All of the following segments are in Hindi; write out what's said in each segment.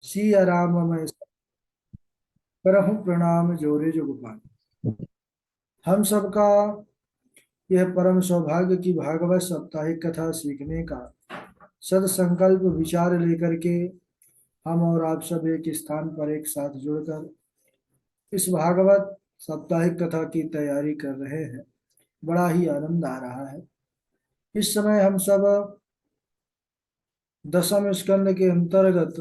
सिया राम मैं करहूँ प्रणाम जोरे जो गोपाल। हम सबका यह परम सौभाग्य की भागवत साप्ताहिक कथा सीखने का सद संकल्प विचार लेकर के हम और आप सब एक स्थान पर एक साथ जुड़कर इस भागवत साप्ताहिक कथा की तैयारी कर रहे हैं। बड़ा ही आनंद आ रहा है। इस समय हम सब दसम स्कंद के अंतर्गत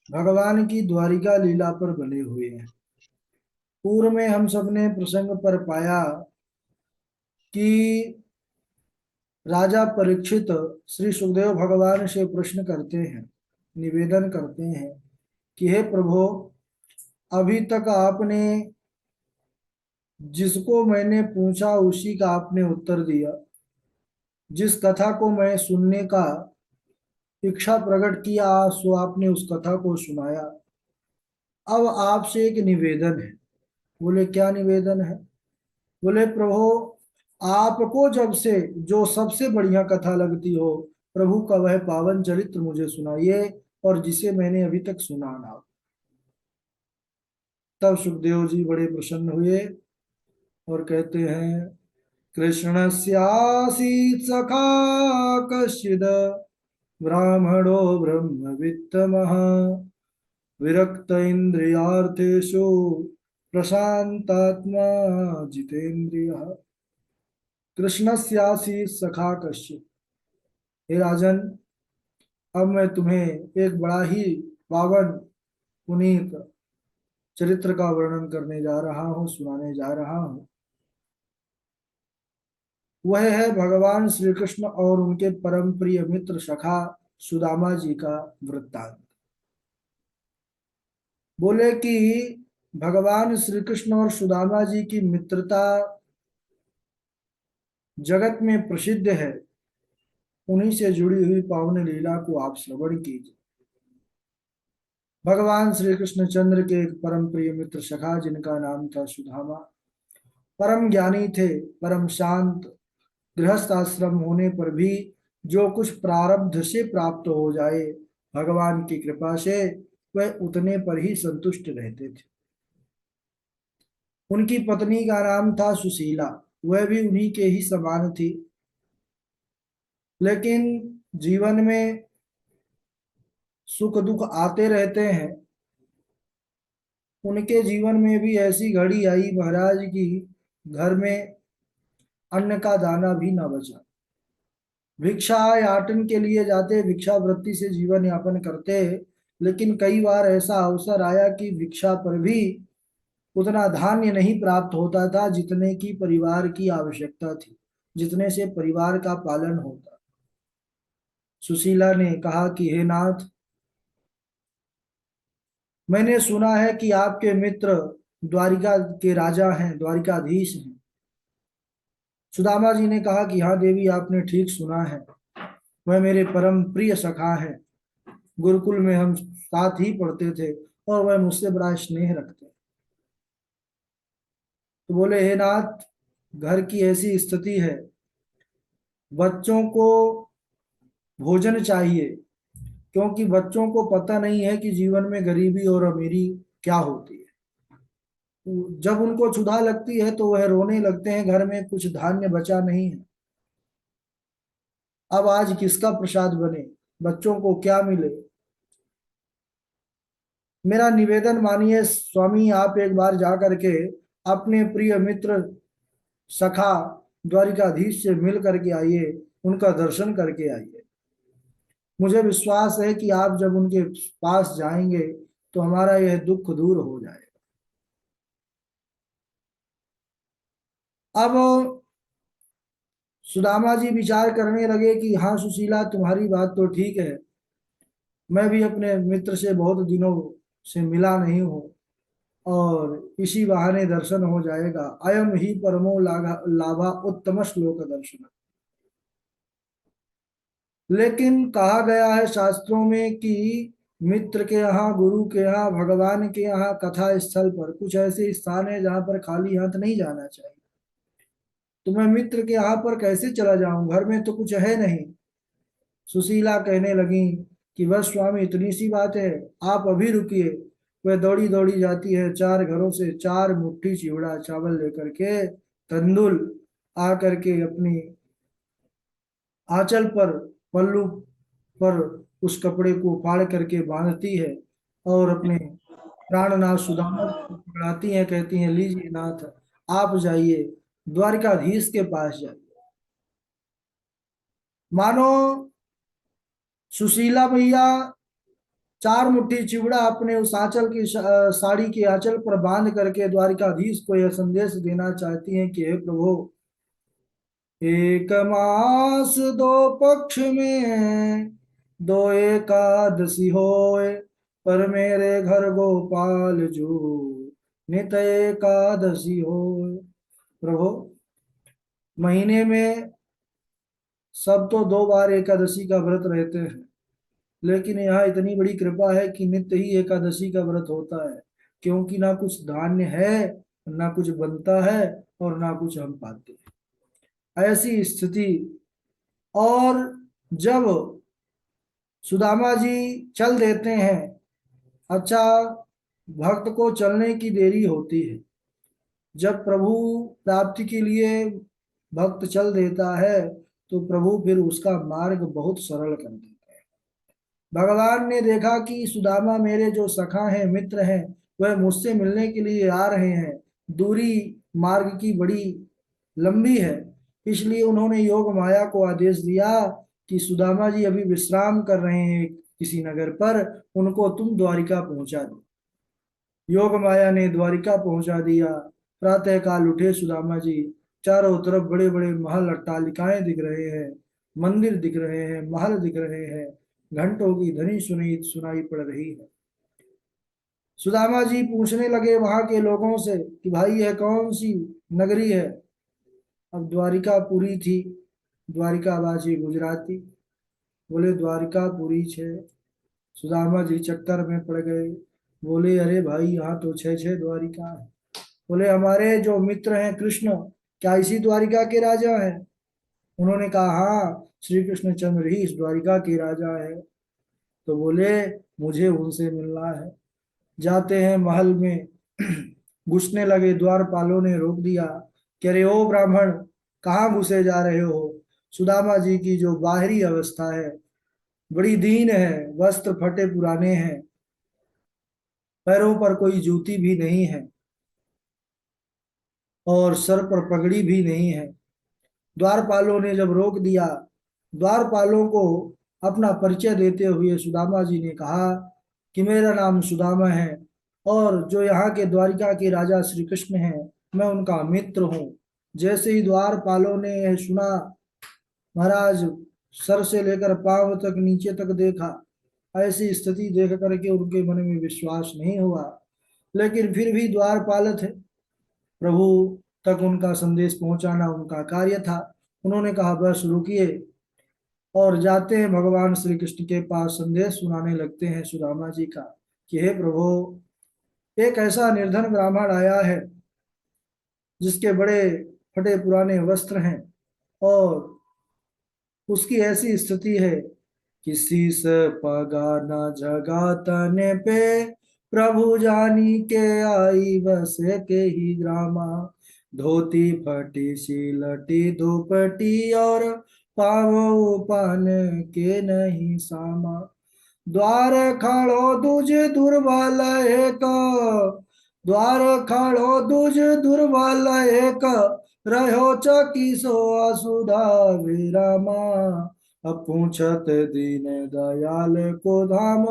भगवान की द्वारिका लीला पर बने हुए हैं। पूर्व में हम सब ने प्रसंग पर पाया कि राजा परीक्षित श्री सुखदेव भगवान से प्रश्न करते हैं, निवेदन करते हैं कि हे प्रभु, अभी तक आपने जिसको मैंने पूछा उसी का आपने उत्तर दिया। जिस कथा को मैं सुनने का इच्छा प्रकट किया सो आपने उस कथा को सुनाया। अब आपसे एक निवेदन है। बोले क्या निवेदन है? बोले प्रभु, आपको जब से जो सबसे बढ़िया कथा लगती हो प्रभु का वह पावन चरित्र मुझे सुनाइए, और जिसे मैंने अभी तक सुना ना हो। तब सुखदेव जी बड़े प्रसन्न हुए और कहते हैं, कृष्णस्यासीत् सखा कश्चिद ब्राह्मणो ब्रह्मवित्तमः विरक्त इंद्रियार्थेषु प्रशांतात्मा जितेन्द्रियः। कृष्णस्यासीत् सखा कश्चिद। हे राजन, अब मैं तुम्हें एक बड़ा ही पावन पुनीत चरित्र का वर्णन करने जा रहा हूँ, सुनाने जा रहा हूँ। वह है भगवान श्री कृष्ण और उनके परम प्रिय मित्र सखा सुदामा जी का वृत्तांत। बोले कि भगवान श्री कृष्ण और सुदामा जी की मित्रता जगत में प्रसिद्ध है। उन्हीं से जुड़ी हुई पावन लीला को आप श्रवण कीजिए। भगवान श्री कृष्ण चंद्र के एक परम प्रिय मित्र सखा, जिनका नाम था सुदामा, परम ज्ञानी थे, परम शांत, गृहस्थ आश्रम होने पर भी जो कुछ प्रारब्ध से प्राप्त हो जाए भगवान की कृपा से वह उतने पर ही संतुष्ट रहते थे। उनकी पत्नी का नाम था सुशीला। वह भी उन्हीं के ही समान थी। लेकिन जीवन में सुख दुख आते रहते हैं। उनके जीवन में भी ऐसी घड़ी आई महाराज की घर में अन्न का दाना भी न बचा। भिक्षा याटन के लिए जाते, भिक्षा वृत्ति से जीवन यापन करते, लेकिन कई बार ऐसा अवसर आया कि भिक्षा पर भी उतना धान्य नहीं प्राप्त होता था जितने की परिवार की आवश्यकता थी, जितने से परिवार का पालन होता। सुशीला ने कहा कि हे नाथ, मैंने सुना है कि आपके मित्र द्वारिका के राजा हैं, द्वारिकाधीश हैं। सुदामा जी ने कहा कि हाँ देवी, आपने ठीक सुना है। वह मेरे परम प्रिय सखा है। गुरुकुल में हम साथ ही पढ़ते थे और वह मुझसे बड़ा स्नेह रखते। तो बोले हे नाथ, घर की ऐसी स्थिति है, बच्चों को भोजन चाहिए, क्योंकि बच्चों को पता नहीं है कि जीवन में गरीबी और अमीरी क्या होती है। जब उनको क्षुधा लगती है तो वह रोने लगते हैं, घर में कुछ धान्य बचा नहीं है। अब आज किसका प्रसाद बने, बच्चों को क्या मिले। मेरा निवेदन मानिए स्वामी, आप एक बार जा करके अपने प्रिय मित्र सखा द्वारिकाधीश से मिल करके आइए, उनका दर्शन करके आइए। मुझे विश्वास है कि आप जब उनके पास जाएंगे तो हमारा यह दुख दूर हो जाएगा। अब सुदामा जी विचार करने लगे कि हाँ सुशीला, तुम्हारी बात तो ठीक है। मैं भी अपने मित्र से बहुत दिनों से मिला नहीं हूँ, और इसी बहाने दर्शन हो जाएगा। अयम ही परमो लाभा लाभा उत्तम श्लोक दर्शन। लेकिन कहा गया है शास्त्रों में कि मित्र के यहाँ, गुरु के यहाँ, भगवान के यहाँ कथा स्थल पर कुछ ऐसे स्थान है जहां पर खाली हाथ नहीं जाना चाहिए। तो मैं मित्र के यहाँ पर कैसे चला जाऊं, घर में तो कुछ है नहीं। सुशीला कहने लगी कि बस स्वामी इतनी सी बात है, आप अभी रुकिए। वह दौड़ी दौड़ी जाती है, 4 घरों से 4 मुट्ठी चिवड़ा चावल लेकर के, तंदुल आकर के अपनी आंचल पर, पल्लू पर उस कपड़े को फाड़ करके बांधती है और अपने प्राणनाथ सुदामा को पकड़ाती हैं, कहती हैं लीजिए नाथ, आप जाइए द्वारकाधीश के पास जाइए। मानो सुशीला मैया 4 मुट्ठी चिवड़ा अपने उस आंचल की साड़ी के आंचल पर बांध करके द्वारिकाधीश को यह संदेश देना चाहती हैं कि हे प्रभु, 1 मास 2 पक्ष में 2 एकादशी होए, पर मेरे घर गोपाल जो नित एकादशी होए। प्रभु, महीने में सब तो 2 बार एकादशी का व्रत रहते हैं, लेकिन यहाँ इतनी बड़ी कृपा है कि नित्य ही एकादशी का व्रत होता है, क्योंकि ना कुछ धान्य है, ना कुछ बनता है, और ना कुछ हम पाते हैं, ऐसी स्थिति। और जब सुदामा जी चल देते हैं, अच्छा, भक्त को चलने की देरी होती है। जब प्रभु प्राप्ति के लिए भक्त चल देता है तो प्रभु फिर उसका मार्ग बहुत सरल कर देते हैं। भगवान ने देखा कि सुदामा मेरे जो सखा हैं, मित्र हैं, वह मुझसे मिलने के लिए आ रहे हैं, दूरी मार्ग की बड़ी लंबी है, इसलिए उन्होंने योग माया को आदेश दिया कि सुदामा जी अभी विश्राम कर रहे हैं किसी नगर पर, उनको तुम द्वारिका पहुंचा दो। योग माया ने द्वारिका पहुंचा दिया। प्रातः काल उठे सुदामा जी, चारों तरफ बड़े बड़े महल अट्टालिकाएं दिख रहे हैं, मंदिर दिख रहे हैं, महल दिख रहे हैं, घंटों की ध्वनि सुनी सुनाई पड़ रही है। सुदामा जी पूछने लगे वहां के लोगों से कि भाई यह कौन सी नगरी है। अब द्वारिकापुरी थी, द्वारिकावासी गुजराती, बोले द्वारिकापुरी छे। सुदामा जी चक्कर में पड़ गए, बोले अरे भाई यहाँ तो 6 6 द्वारिका है। बोले हमारे जो मित्र हैं कृष्ण, क्या इसी द्वारिका के राजा हैं? उन्होंने कहा हाँ, श्री कृष्णचंद्र ही इस द्वारिका के राजा है। तो बोले मुझे उनसे मिलना है। जाते हैं महल में, घुसने लगे, द्वारपालों ने रोक दिया, कह रहे ओ ब्राह्मण, कहाँ घुसे जा रहे हो? सुदामा जी की जो बाहरी अवस्था है बड़ी दीन है, वस्त्र फटे पुराने हैं, पैरों पर कोई जूती भी नहीं है और सर पर पगड़ी भी नहीं है। द्वारपालों ने जब रोक दिया, द्वारपालों को अपना परिचय देते हुए सुदामा जी ने कहा कि मेरा नाम सुदामा है और जो यहाँ के द्वारिका के राजा श्री कृष्ण हैं, मैं उनका मित्र हूँ। जैसे ही द्वारपालों ने यह सुना, महाराज सर से लेकर पांव तक नीचे तक देखा, ऐसी स्थिति देख करके उनके मन में विश्वास नहीं हुआ, लेकिन फिर भी द्वारपाल थे, प्रभु तक उनका संदेश पहुंचाना उनका कार्य था। उन्होंने कहा बस रुकिए, और जाते हैं भगवान श्री कृष्ण के पास, संदेश सुनाने लगते हैं सुदामा जी का कि हे प्रभु, एक ऐसा निर्धन ब्राह्मण आया है जिसके बड़े फटे पुराने वस्त्र हैं और उसकी ऐसी स्थिति है, किसी से पगा न जगा तने पे, प्रभु जानी के आई बस के ही ग्रामा, धोती फटी सी लटी दुपटी और पावो पान के नहीं सामा, द्वार खड़ो दुज दुर्बल एक, द्वार खड़ो दुज दुर्बल एक, रहो चकी सो असुधा विरामा, पूछत दीन दयाल को धाम,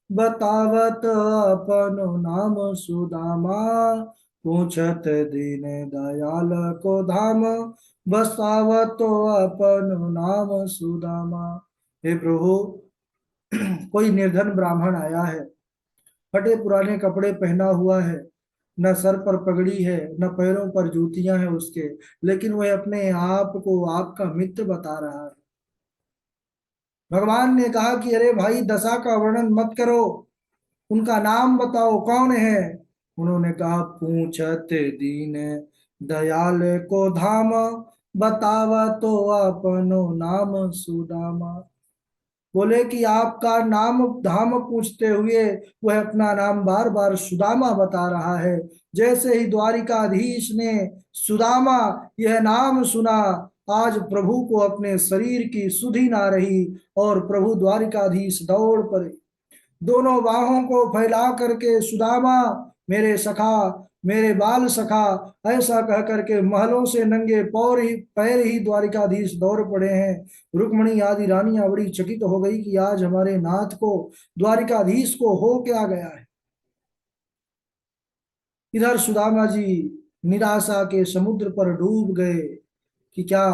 बतावत अपन नाम सुदामा, पूछत दीन दयाल को धाम, बसावत अपन नाम सुदामा। हे प्रभु, कोई निर्धन ब्राह्मण आया है, फटे पुराने कपड़े पहना हुआ है, न सर पर पगड़ी है, न पैरों पर जूतियां हैं उसके, लेकिन वह अपने आप को आपका मित्र बता रहा है। भगवान ने कहा कि अरे भाई, दशा का वर्णन मत करो, उनका नाम बताओ कौन है। उन्होंने कहा पूछत दीन दयाल को धाम, बतावा तो अपनो नाम सुदामा। बोले कि आपका नाम धाम पूछते हुए वह अपना नाम बार बार सुदामा बता रहा है। जैसे ही द्वारिकाधीश ने सुदामा यह नाम सुना, आज प्रभु को अपने शरीर की सुधि ना रही और प्रभु द्वारिकाधीश दौड़ पड़े। दोनों बाहों को फैला करके सुदामा मेरे सखा, मेरे बाल सखा, ऐसा कह करके महलों से नंगे पैर ही द्वारिकाधीश दौड़ पड़े हैं। रुक्मणी आदि रानियां बड़ी चकित हो गई कि आज हमारे नाथ को, द्वारिकाधीश को हो क्या गया है। इधर सुदामा जी निराशा के समुद्र पर डूब गए कि क्या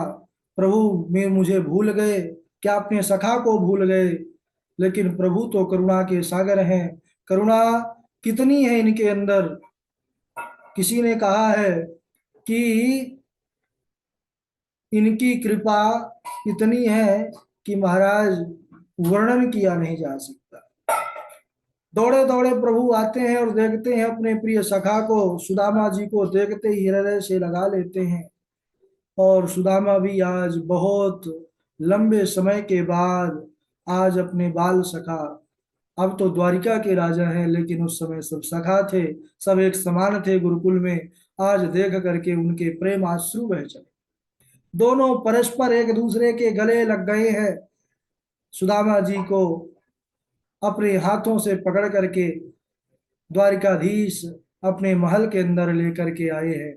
प्रभु में मुझे भूल गए, क्या अपने सखा को भूल गए। लेकिन प्रभु तो करुणा के सागर हैं। करुणा कितनी है इनके अंदर। किसी ने कहा है कि इनकी कृपा इतनी है कि महाराज वर्णन किया नहीं जा सकता। दौड़े दौड़े प्रभु आते हैं और देखते हैं अपने प्रिय सखा को। सुदामा जी को देखते ही हृदय से लगा लेते हैं। और सुदामा भी आज बहुत लंबे समय के बाद आज अपने बाल सखा, अब तो द्वारिका के राजा हैं लेकिन उस समय सब सखा थे, सब एक समान थे गुरुकुल में, आज देख करके उनके प्रेम आंसू बह चले। दोनों परस्पर एक दूसरे के गले लग गए हैं। सुदामा जी को अपने हाथों से पकड़ करके द्वारिकाधीश अपने महल के अंदर लेकर के आए हैं।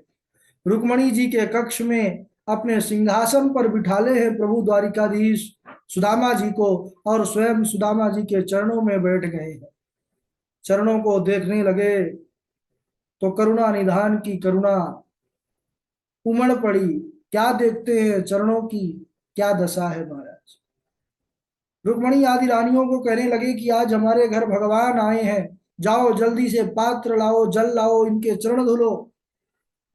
रुक्मणी जी के कक्ष में अपने सिंहासन पर बिठाले हैं प्रभु द्वारिकाधीश सुदामा जी को, और स्वयं सुदामा जी के चरणों में बैठ गए हैं। चरणों को देखने लगे तो करुणा निधान की करुणा उमड़ पड़ी। क्या देखते हैं, चरणों की क्या दशा है महाराज। रुक्मणी आदि रानियों को कहने लगे कि आज हमारे घर भगवान आए हैं, जाओ जल्दी से पात्र लाओ, जल लाओ, इनके चरण धुलो।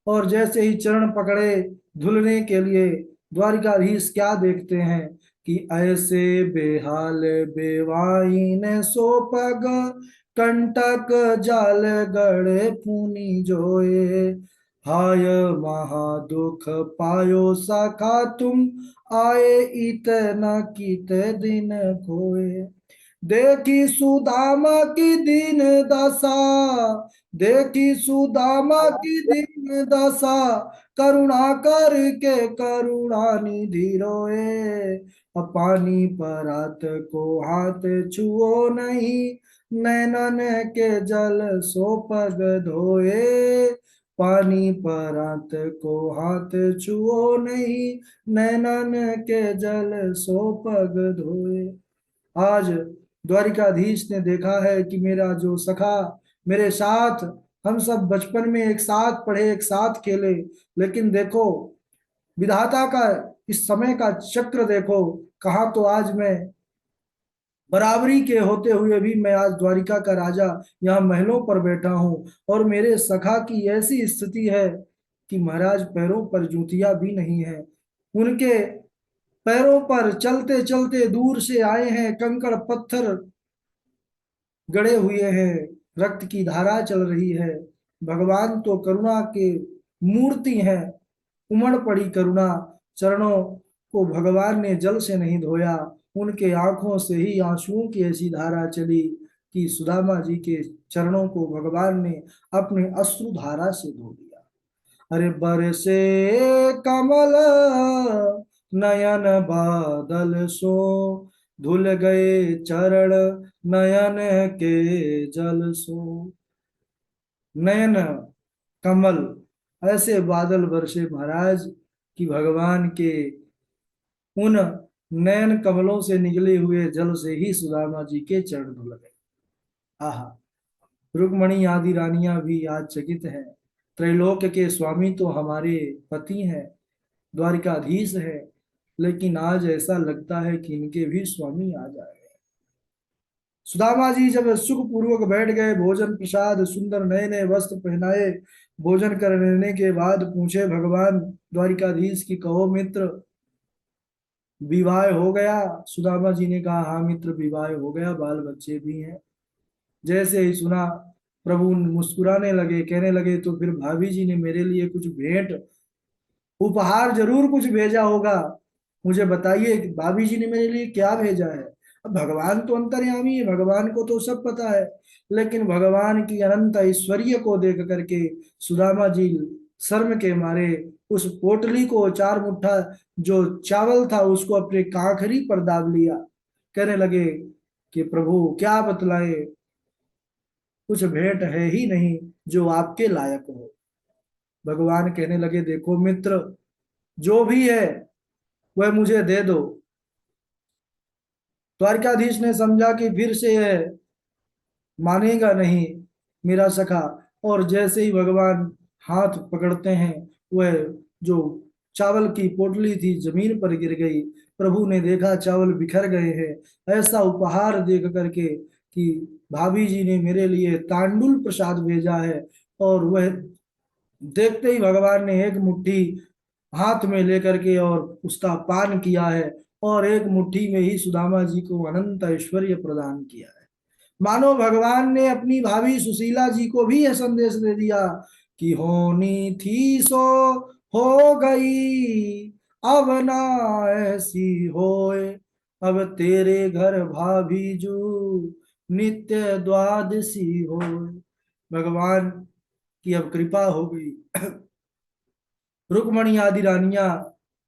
और जैसे ही चरण पकड़े धुलने के लिए, द्वारिकाधीश क्या देखते हैं कि ऐसे बेहाल बेवाइन सो पग कंटक जाल गड़े पुनि जोए। हाय महा दुख पायो सखा तुम आए इतना कित दिन खोए। देखी सुदामा की दीन दशा, देखी सुदामा की दीन दशा, करुणा करके करुणा निधि रोए। पानी परात को हाथ छुओ नहीं, नैनन के जल सो पग धोए। पानी परात को हाथ छुओ नहीं, नैनन के जल सो पग धोए। आज द्वारिकाधीश ने देखा है कि मेरा जो सखा मेरे साथ, हम सब बचपन में एक साथ पढ़े, एक साथ खेले, लेकिन देखो विधाता का इस समय का चक्र देखो, कहा तो आज मैं बराबरी के होते हुए भी मैं आज द्वारिका का राजा यहाँ महलों पर बैठा हूँ, और मेरे सखा की ऐसी स्थिति है कि महाराज पैरों पर जूतियां भी नहीं है। उनके पैरों पर चलते चलते दूर से आए हैं, कंकड़ पत्थर गड़े हुए हैं, रक्त की धारा चल रही है। भगवान तो करुणा के मूर्ति हैं, उमड़ पड़ी करुणा। चरणों को भगवान ने जल से नहीं धोया, उनके आंखों से ही आंसुओं की ऐसी धारा चली कि सुदामा जी के चरणों को भगवान ने अपने अश्रु धारा से धो दिया। अरे बरसे कमल नयन बादल सो, धुल गए चरण नयन के जल सो। नयन कमल, ऐसे बादल बरसे महाराज कि भगवान के उन नयन कमलों से निकले हुए जल से ही सुदामा जी के चरण धुल गए। आहा, रुक्मणी आदि रानियां भी आज चकित हैं। त्रैलोक्य के स्वामी तो हमारे पति हैं, द्वारिकाधीश है, लेकिन आज ऐसा लगता है कि इनके भी स्वामी आ जाए। सुदामा जी जब सुख पूर्वक बैठ गए, भोजन प्रसाद सुंदर नए नए वस्त्र पहनाए, भोजन कर लेने के बाद पूछे भगवान द्वारिकाधीश की, कहो मित्र विवाह हो गया। सुदामा जी ने कहा, हाँ मित्र विवाह हो गया, बाल बच्चे भी हैं। जैसे ही सुना प्रभु मुस्कुराने लगे, कहने लगे तो फिर भाभी जी ने मेरे लिए कुछ भेंट उपहार जरूर कुछ भेजा होगा, मुझे बताइए कि भाभी जी ने मेरे लिए क्या भेजा है। अब भगवान तो अंतर्यामी है, भगवान को तो सब पता है, लेकिन भगवान की अनंत ऐश्वर्य को देख करके सुदामा जी शर्म के मारे उस पोटली को, 4 मुट्ठा जो चावल था उसको अपने कांखरी पर दाब लिया। कहने लगे कि प्रभु क्या बतलाए, कुछ भेंट है ही नहीं जो आपके लायक हो। भगवान कहने लगे देखो मित्र, जो भी है वह मुझे दे दो। द्वारकाधीश ने समझा कि फिर से यह मानेगा नहीं मेरा सखा, और जैसे ही भगवान हाथ पकड़ते हैं, वह जो चावल की पोटली थी जमीन पर गिर गई। प्रभु ने देखा चावल बिखर गए हैं, ऐसा उपहार देख करके कि भाभी जी ने मेरे लिए तांडुल प्रसाद भेजा है, और वह देखते ही भगवान ने एक मुट्ठी हाथ में लेकर के और उसका पान किया है, और एक मुट्ठी में ही सुदामा जी को अनंत ऐश्वर्य प्रदान किया है। मानो भगवान ने अपनी भाभी सुशीला जी को भी यह संदेश दे दिया कि होनी थी सो हो गई, अब ना ऐसी होए, अब तेरे घर भाभी जू नित्य द्वादशी होए। भगवान की अब कृपा हो गई। रुक्मणी आदि रानियां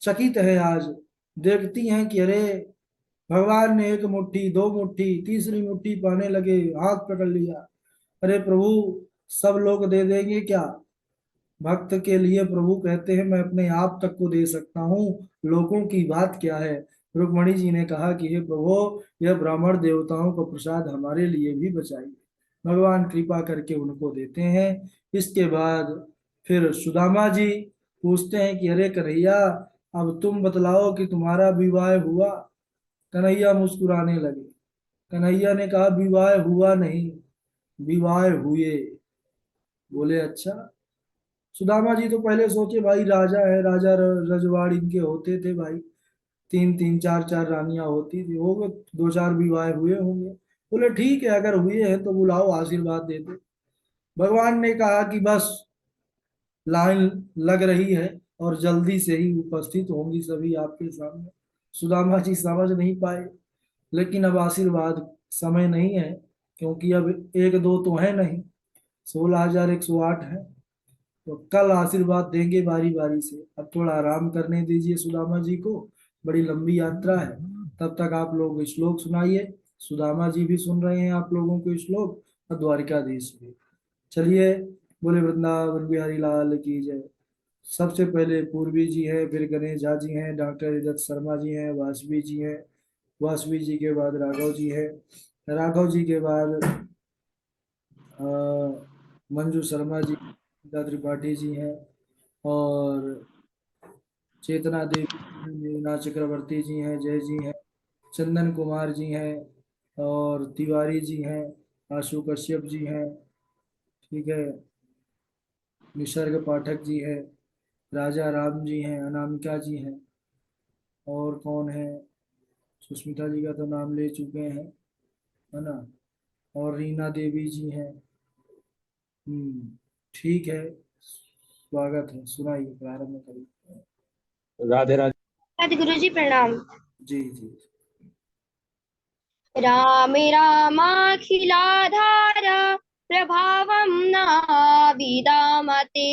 चकित है आज, देखती हैं कि अरे भगवान ने एक मुट्ठी, 2 मुट्ठी, तीसरी मुट्ठी पाने लगे, हाथ पकड़ लिया। अरे प्रभु सब लोग दे देंगे क्या? भक्त के लिए प्रभु कहते हैं मैं अपने आप तक को दे सकता हूँ, लोगों की बात क्या है। रुक्मणी जी ने कहा कि हे प्रभु, यह ब्राह्मण देवताओं का प्रसाद हमारे लिए भी बचाइए। भगवान कृपा करके उनको देते हैं। इसके बाद फिर सुदामा जी पूछते हैं कि अरे कन्हैया, अब तुम बतलाओ कि तुम्हारा विवाह हुआ? कन्हैया मुस्कुराने लगे। कन्हैया ने कहा विवाह हुआ नहीं, विवाह हुए। बोले अच्छा। सुदामा जी तो पहले सोचे भाई राजा है, राजा रजवाड़ इनके होते थे भाई, 3 3 4 4 रानियां होती थी, हो गए 2 4 विवाह हुए होंगे। बोले ठीक है, अगर हुए हैं तो बुलाओ, आशीर्वाद दे दो। भगवान ने कहा कि बस लाइन लग रही है और जल्दी से ही उपस्थित होंगी सभी आपके सामने। सुदामा जी समझ नहीं पाए, लेकिन अब आशीर्वाद समय नहीं है, क्योंकि अब 1 2 तो है नहीं, 16,108 है। तो कल आशीर्वाद देंगे बारी बारी से, अब थोड़ा आराम करने दीजिए सुदामा जी को, बड़ी लंबी यात्रा है। तब तक आप लोग श्लोक सुनाइए। सुदामा जी भी सुन रहे हैं आप लोगों को श्लोक, और द्वारिकाधीश भी। चलिए, बोले वृंदावन बिहारी लाल की जय। सबसे पहले पूर्वी जी हैं, फिर गणेश झा जी हैं, डॉक्टर इज्जत शर्मा जी हैं, वासवी जी हैं, वासवी जी के बाद राघव जी हैं, राघव जी के बाद अ, मंजू शर्मा जी, गीता त्रिपाठी जी हैं, और चेतना देवी, मीना चक्रवर्ती जी हैं, जय जी हैं, चंदन कुमार जी हैं, और तिवारी जी हैं, आशु कश्यप जी हैं, ठीक है, निसर्ग पाठक जी हैं, राजा राम जी हैं, अनामिका जी हैं, और कौन है, सुष्मिता जी का तो नाम ले चुके हैं, है ना, और रीना देवी जी हैं। ठीक है, स्वागत है, सुनाइए, प्रारंभ करिए। राधे राधे गुरु जी, प्रणाम। जी जी। रामे रामाखिलाधार प्रभावं नाविदामते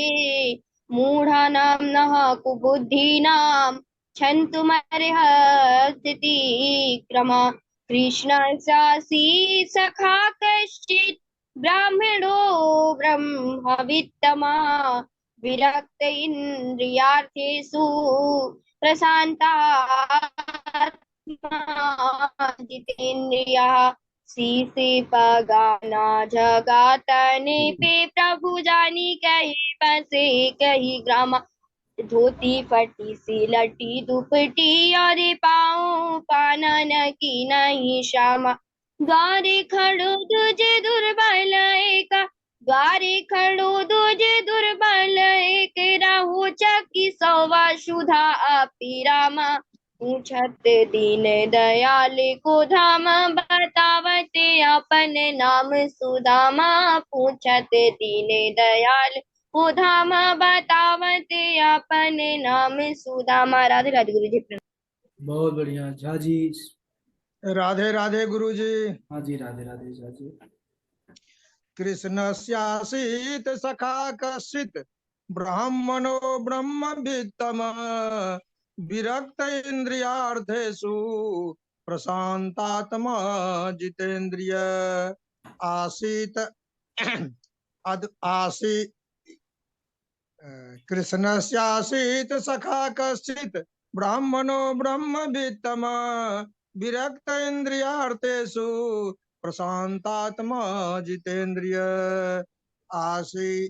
मूढानां नः कुबुद्धीनां क्षन्तुमर्हसीति क्रम कृष्णस्यासि सखा कश्चित् ब्राह्मणो ब्रह्मवित्तमा विरक्त इन्द्रियार्थेषु प्रशान्ता जितेन्द्रियः शीशे पगाना जगातने पे प्रभु जानी कही बसे कही ग्रामा धोती फटी सी लटी दुपटी और पाँव कानन की नहीं श्यामा द्वारे खड़ो तुझे दुर्बल एक द्वारे खड़ो तुझे दुर्बल एक राहु चकी सौवा सुधा अपी रामा पूछत दीन दयाल को धाम बतावते अपन नाम सुदामा पूछत दीन दयाल को धाम बतावते अपन नाम सुदामा। राधे राधे गुरु जी। बहुत बढ़िया झा जी, राधे राधे गुरु जी। हाँ जी, राधे राधे जी। कृष्णस्यासीत सखा कश्चित् ब्राह्मणो ब्रह्मभित्तम विरक्त इंद्रियार्थेषु प्रशांतात्मा जितेन्द्रिय आसीत आसीत कृष्णस्यासीत सखा कश्चित् ब्राह्मणो ब्रह्मभित्तम विरक्त इंद्रियार्थेषु प्रशांतात्मा जितेन्द्रिय आसी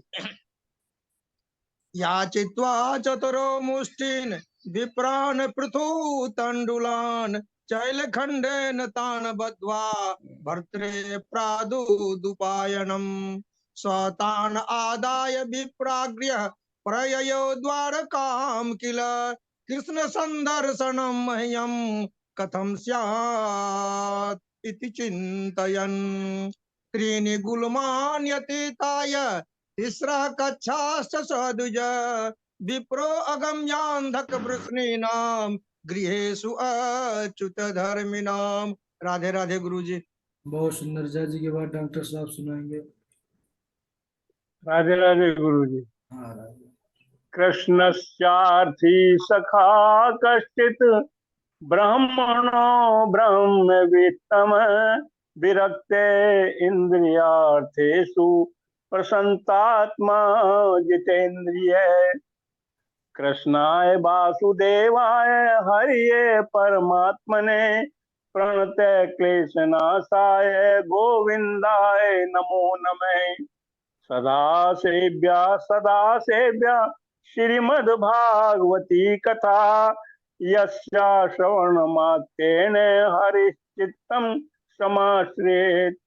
याचित्वा चतुरो मुष्टिन् विप्रान् पृथुतण्डुलान् चैलखण्डेन तान् बद्ध्वा भर्त्रे प्रादुदुपायनम् स्वतान् आदाय विप्राग्र्य प्रययो द्वारकाम् किल कृष्ण सन्दर्शनम् मह्यम् कथं स्यात् इति चिन्तयन् त्रीणि गुल्मान्यतीताय तिस्रः कक्षाश्च सदुज विप्रो अगम्यान्धक वृष्णीनाम गृहेषु अच्युत धर्मिणाम। राधे राधे गुरु जी। बहुत सुंदर। जय जी के बाद डॉक्टर साहब सुनाएंगे। राधे राधे गुरु जी। हाँ राधे। कृष्णस्यार्थी सखा कश्चित् ब्राह्मणो ब्रह्मवित्तम विरक्ते इंद्रियार्थेषु प्रसन्नात्मा जितेन्द्रिय कृष्णाय वासुदेवाय हरिये परमात्मने प्रणते क्लेशनाशाय गोविंदाय नमो नमः। सदा सेव्या श्रीमद्भागवती कथा यस्या श्रवणमात्रेण हरिश्चित्तं समाश्रयेत्।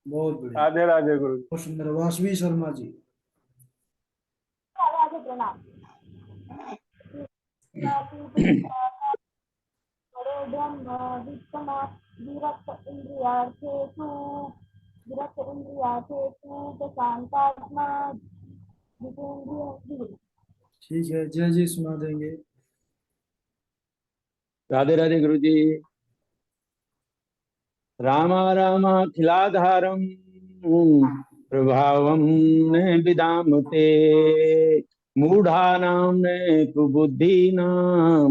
बहुत बढ़िया। राधे राधे गुरु। बहुत सुंदर। वासवी शर्मा जी। ठीक है, जय जी सुना देंगे। राधे राधे गुरु जी। रामाखिलाधारम प्रभावम न विदामते मूढ़ानां न कुबुद्धीनां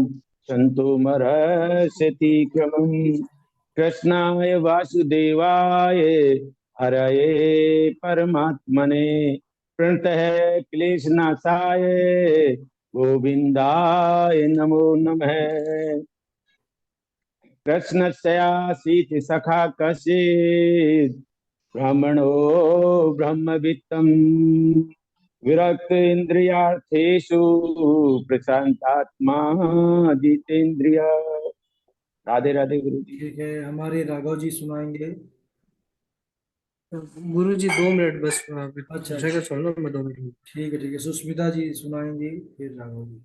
संतोमर्हस्यति क्रमम् कृष्णाय वासुदेवाय हरये परमात्मने प्रणतः क्लेशनाशाय गोविंदाय नमो नमः। कृष्णस्यासीत् सखा कश्चित् ब्राह्मणो ब्रह्मवित्तम् विरक्त इंद्रियार्थेषु प्रशांतात्मा जितेन्द्रिय। राधे राधे गुरु जी। ठीक है, हमारे राघव जी सुनाएंगे। गुरु जी 2 मिनट बस, अच्छा जगह छोड़ लो, मैं 2 मिनट। ठीक है। सुष्मिता जी सुनाएंगी, फिर राघव जी।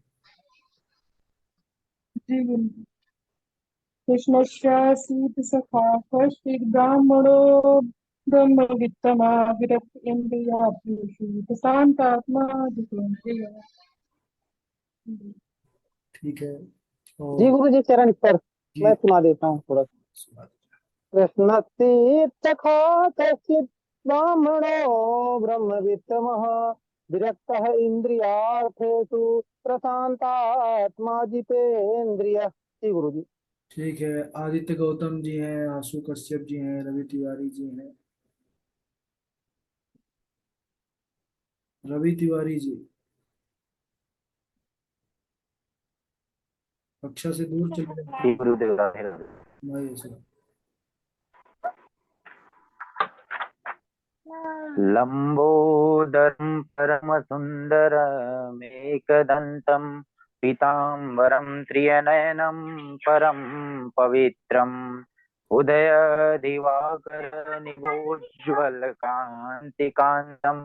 जी गुरु जी। कृष्णस्यासीत् सखा कश्चित् ब्राह्मणो ब्रह्मवित्तमा विरक्त इन्द्रियार्थेषु प्रशान्तात्मा जितेन्द्रिय। ठीक है। जी और गुरु जी चरण पर जी मैं सुना देता हूँ थोड़ा। सुना कृष्णस्तीत् सखा कश्चित् ब्राह्मणो ब्रह्मवित्तमः विरक्तः इन्द्रियार्थेषु प्रशान्तात्मा जितेन्द्रिय। जी गुरु जी। ठीक है। आदित्य गौतम जी हैं, आशु कश्यप जी हैं, रवि तिवारी जी हैं। रवि तिवारी जी कक्षा से दूर चले गए। जी गुरुदेव राधे राधे। नहीं सर। लंबोदरं परमसुन्दरमेकदन्तं पीताम्बरं त्रिनयनं परं पवित्रम् उदयदिवाकरनिभोज्ज्वलकान्तिकान्तं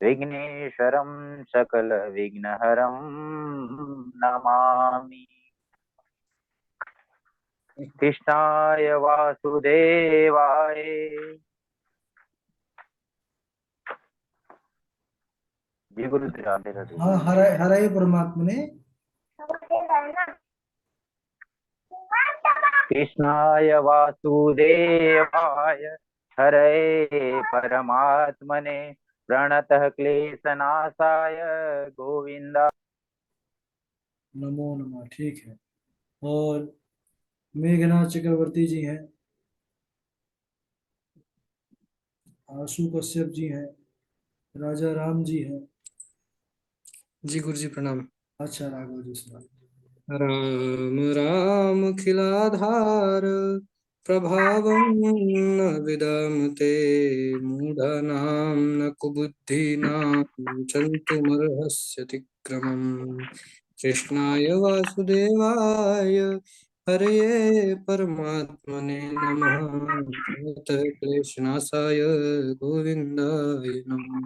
विघ्नेश्वरं सकलविघ्नहरं नमामि। कृष्णाय वासुदेवाय जी गुरु राधे राधे। हाँ, हरे परमात्मा ने। कृष्णाय वासुदेवाय हरे परमात्मने प्रणतः क्लेशनाशाय गोविंद। नमो नमः। ठीक है। और मेघनाथ चक्रवर्ती जी हैं, आशु कश्यप जी हैं, राजा राम जी हैं। जी गुरु जी प्रणाम। अच्छा, राघव जी सुना। राम राम खिलाधार प्रभावं न विदमते मूढानां न कुबुद्धिनां चन्तुमर्हस्यतिक्रमम्। कृष्णाय वासुदेवाय हरये परमात्मने नमः। प्रणतः क्लेशनाशाय गोविन्दाय नमः।